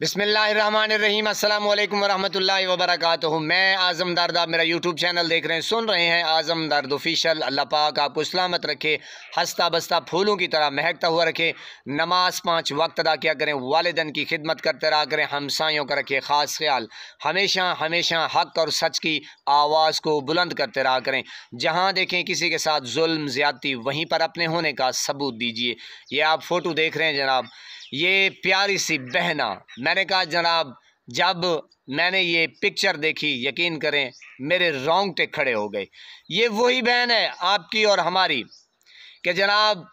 बिस्मिल्लाहिर्रहमानिर्रहीम अस्सलामु अलैकुम वरहमतुल्लाहि वबरकातुहू। मैं आज़म दर्द, आप मेरा यूट्यूब चैनल देख रहे हैं, सुन रहे हैं आज़म दर्द ऑफिशियल। अल्लाह पाक आपको सलामत रखे, हंसता बसता फूलों की तरह महकता हुआ रखे। नमाज 5 वक्त अदा किया करें, वालिदैन की खिदमत करते रहा करें, हमसायों का रखिए ख़ास ख्याल। हमेशा हमेशा हक़ और सच की आवाज़ को बुलंद करते रहा करें। जहाँ देखें किसी के साथ जुल्म ज़्यादती, वहीं पर अपने होने का सबूत दीजिए। ये आप फ़ोटो देख रहे हैं जनाब, ये प्यारी सी बहना। मैंने कहा जनाब, जब मैंने ये पिक्चर देखी, यकीन करें मेरे रोंगटे खड़े हो गए। ये वही बहन है आपकी और हमारी कि जनाब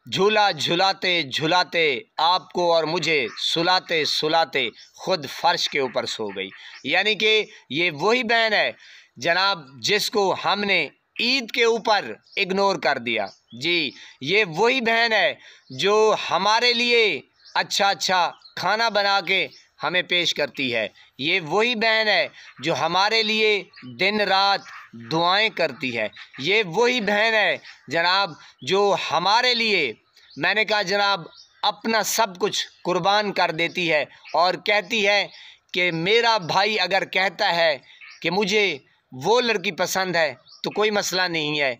झूला झुलाते झुलाते आपको और मुझे सुलाते सुलाते खुद फर्श के ऊपर सो गई। यानी कि ये वही बहन है जनाब जिसको हमने ईद के ऊपर इग्नोर कर दिया। जी, ये वही बहन है जो हमारे लिए अच्छा अच्छा खाना बना के हमें पेश करती है। ये वही बहन है जो हमारे लिए दिन रात दुआएं करती है। ये वही बहन है जनाब जो हमारे लिए, मैंने कहा जनाब, अपना सब कुछ कुर्बान कर देती है और कहती है कि मेरा भाई अगर कहता है कि मुझे वो लड़की पसंद है तो कोई मसला नहीं है।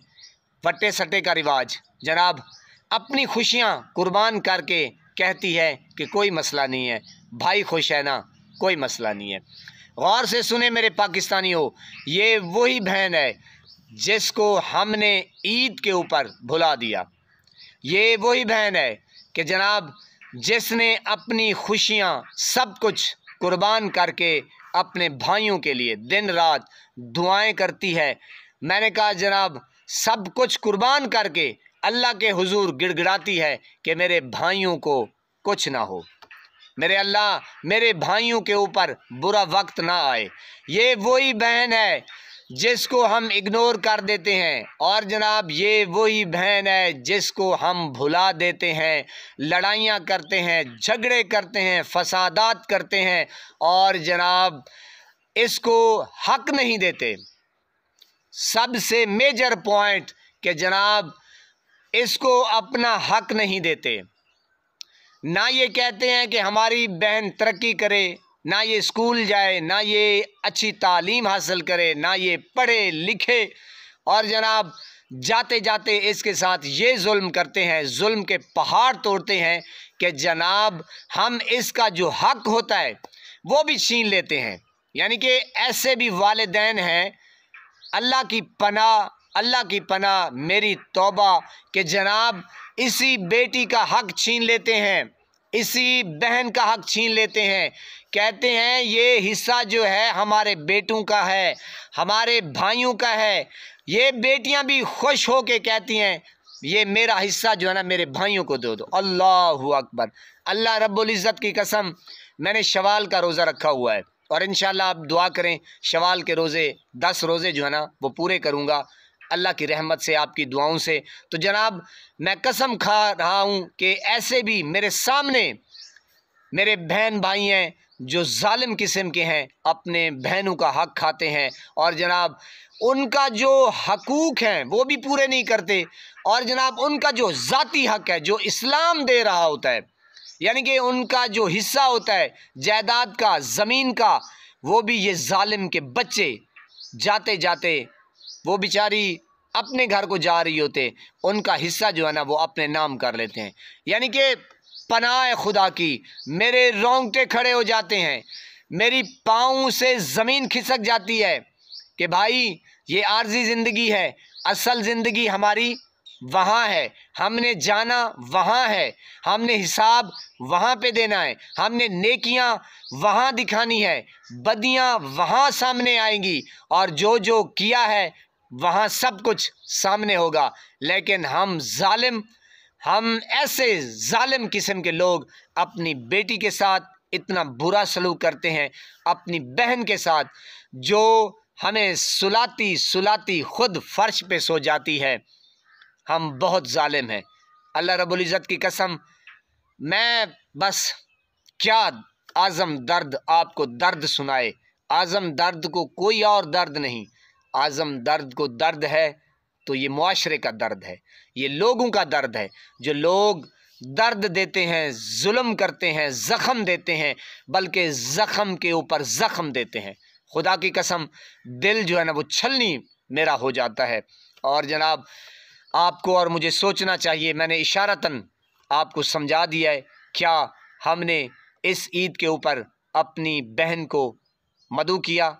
फट्टे सट्टे का रिवाज जनाब, अपनी खुशियाँ कुर्बान करके कहती है कि कोई मसला नहीं है, भाई खुश है ना, कोई मसला नहीं है। गौर से सुने मेरे पाकिस्तानियों, ये वही बहन है जिसको हमने ईद के ऊपर भुला दिया। ये वही बहन है कि जनाब जिसने अपनी खुशियाँ सब कुछ कुर्बान करके अपने भाइयों के लिए दिन रात दुआएं करती है। मैंने कहा जनाब, सब कुछ कुर्बान करके अल्लाह के हुजूर गिड़गिड़ाती है कि मेरे भाइयों को कुछ ना हो, मेरे अल्लाह मेरे भाइयों के ऊपर बुरा वक्त ना आए। ये वही बहन है जिसको हम इग्नोर कर देते हैं और जनाब ये वही बहन है जिसको हम भुला देते हैं। लड़ाइयाँ करते हैं, झगड़े करते हैं, फसादात करते हैं और जनाब इसको हक नहीं देते। सबसे मेजर पॉइंट कि जनाब इसको अपना हक नहीं देते। ना ये कहते हैं कि हमारी बहन तरक्की करे, ना ये स्कूल जाए, ना ये अच्छी तालीम हासिल करे, ना ये पढ़े लिखे, और जनाब जाते जाते इसके साथ ये जुल्म करते हैं, जुल्म के पहाड़ तोड़ते हैं कि जनाब हम इसका जो हक होता है वो भी छीन लेते हैं। यानी कि ऐसे भी वालिदैन हैं, अल्लाह की पनाह, अल्लाह की पनाह, मेरी तौबा, कि जनाब इसी बेटी का हक छीन लेते हैं, इसी बहन का हक छीन लेते हैं। कहते हैं ये हिस्सा जो है हमारे बेटों का है, हमारे भाइयों का है। ये बेटियां भी खुश हो के कहती हैं ये मेरा हिस्सा जो है ना मेरे भाइयों को दे दो। अल्लाहु अकबर। अल्लाह रब्बुल इज़्ज़त की कसम, मैंने शवाल का रोज़ा रखा हुआ है और इंशाअल्लाह आप दुआ करें, शवाल के रोज़े 10 रोज़े जो है ना वो पूरे करूँगा अल्लाह की रहमत से, आपकी दुआओं से। तो जनाब मैं कसम खा रहा हूँ कि ऐसे भी मेरे सामने मेरे बहन भाई हैं जो जालिम किस्म के हैं, अपने बहनों का हक खाते हैं और जनाब उनका जो हकूक़ हैं वो भी पूरे नहीं करते, और जनाब उनका जो ज़ाती हक है जो इस्लाम दे रहा होता है, यानी कि उनका जो हिस्सा होता है जायदाद का, ज़मीन का, वो भी ये जालिम के बच्चे जाते जाते वो बेचारी अपने घर को जा रही होते, उनका हिस्सा जो है ना वो अपने नाम कर लेते हैं। यानी कि पनाह खुदा की, मेरे रोंगटे खड़े हो जाते हैं, मेरी पाँव से ज़मीन खिसक जाती है कि भाई ये आर्जी ज़िंदगी है, असल ज़िंदगी हमारी वहाँ है, हमने जाना वहाँ है, हमने हिसाब वहाँ पे देना है, हमने नेकियां वहाँ दिखानी है, बदियां वहाँ सामने आएंगी और जो जो किया है वहाँ सब कुछ सामने होगा। लेकिन हम जालिम, हम ऐसे जालिम किस्म के लोग अपनी बेटी के साथ इतना बुरा सलूक करते हैं, अपनी बहन के साथ जो हमें सुलाती सुलाती खुद फर्श पे सो जाती है। हम बहुत जालिम हैं, अल्लाह रब्बुल इज़्ज़त की कसम। मैं बस क्या आज़म दर्द आपको दर्द सुनाए, आज़म दर्द को कोई और दर्द नहीं, आज़म दर्द को दर्द है तो ये मुआशरे का दर्द है, ये लोगों का दर्द है। जो लोग درد دیتے ہیں، ظلم کرتے ہیں، زخم دیتے ہیں، بلکہ زخم کے اوپر زخم دیتے ہیں۔ خدا کی قسم دل جو ہے نا وہ چھلنی میرا ہو جاتا ہے۔ اور جناب آپ کو اور مجھے سوچنا چاہیے، میں نے اشارتاً آپ کو سمجھا دیا ہے، کیا ہم نے اس عید کے اوپر اپنی بہن کو مدعو کیا،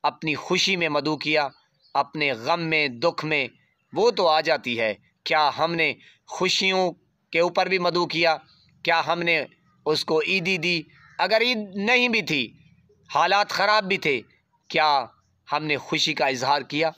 اپنی خوشی میں مدعو کیا، اپنے غم میں دکھ میں وہ تو آ جاتی ہے، کیا ہم نے خوشیوں کے اوپر بھی مدعو کیا؟ کیا ہم نے اس کو عیدی دی؟ اگر عید نہیں بھی تھی، حالات خراب بھی تھے، کیا ہم نے خوشی کا اظہار کیا؟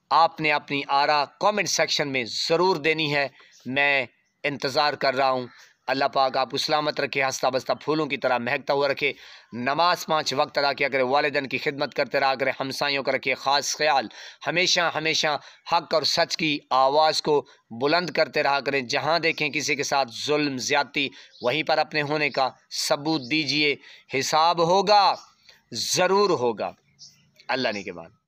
آپ نے اپنی آراء کامنٹ سیکشن میں ضرور دینی ہے، میں انتظار کر رہا ہوں۔ اللہ پاک آپ کو سلامت رکھے، ہنستا بستا پھولوں کی طرح مہکتا ہوا رکھے، نماز 5 وقت ادا کیا کرے، والدین کی خدمت کرتے رہا کرے، ہمسایوں کا رکھے خاص خیال، ہمیشہ ہمیشہ حق اور سچ کی آواز کو بلند کرتے رہا کریں، جہاں دیکھیں کسی کے ساتھ ظلم زیادتی وہیں پر اپنے ہونے کا ثبوت دیجئے، حساب ہوگا، ضرور ہوگا۔ اللہ نے کے بعد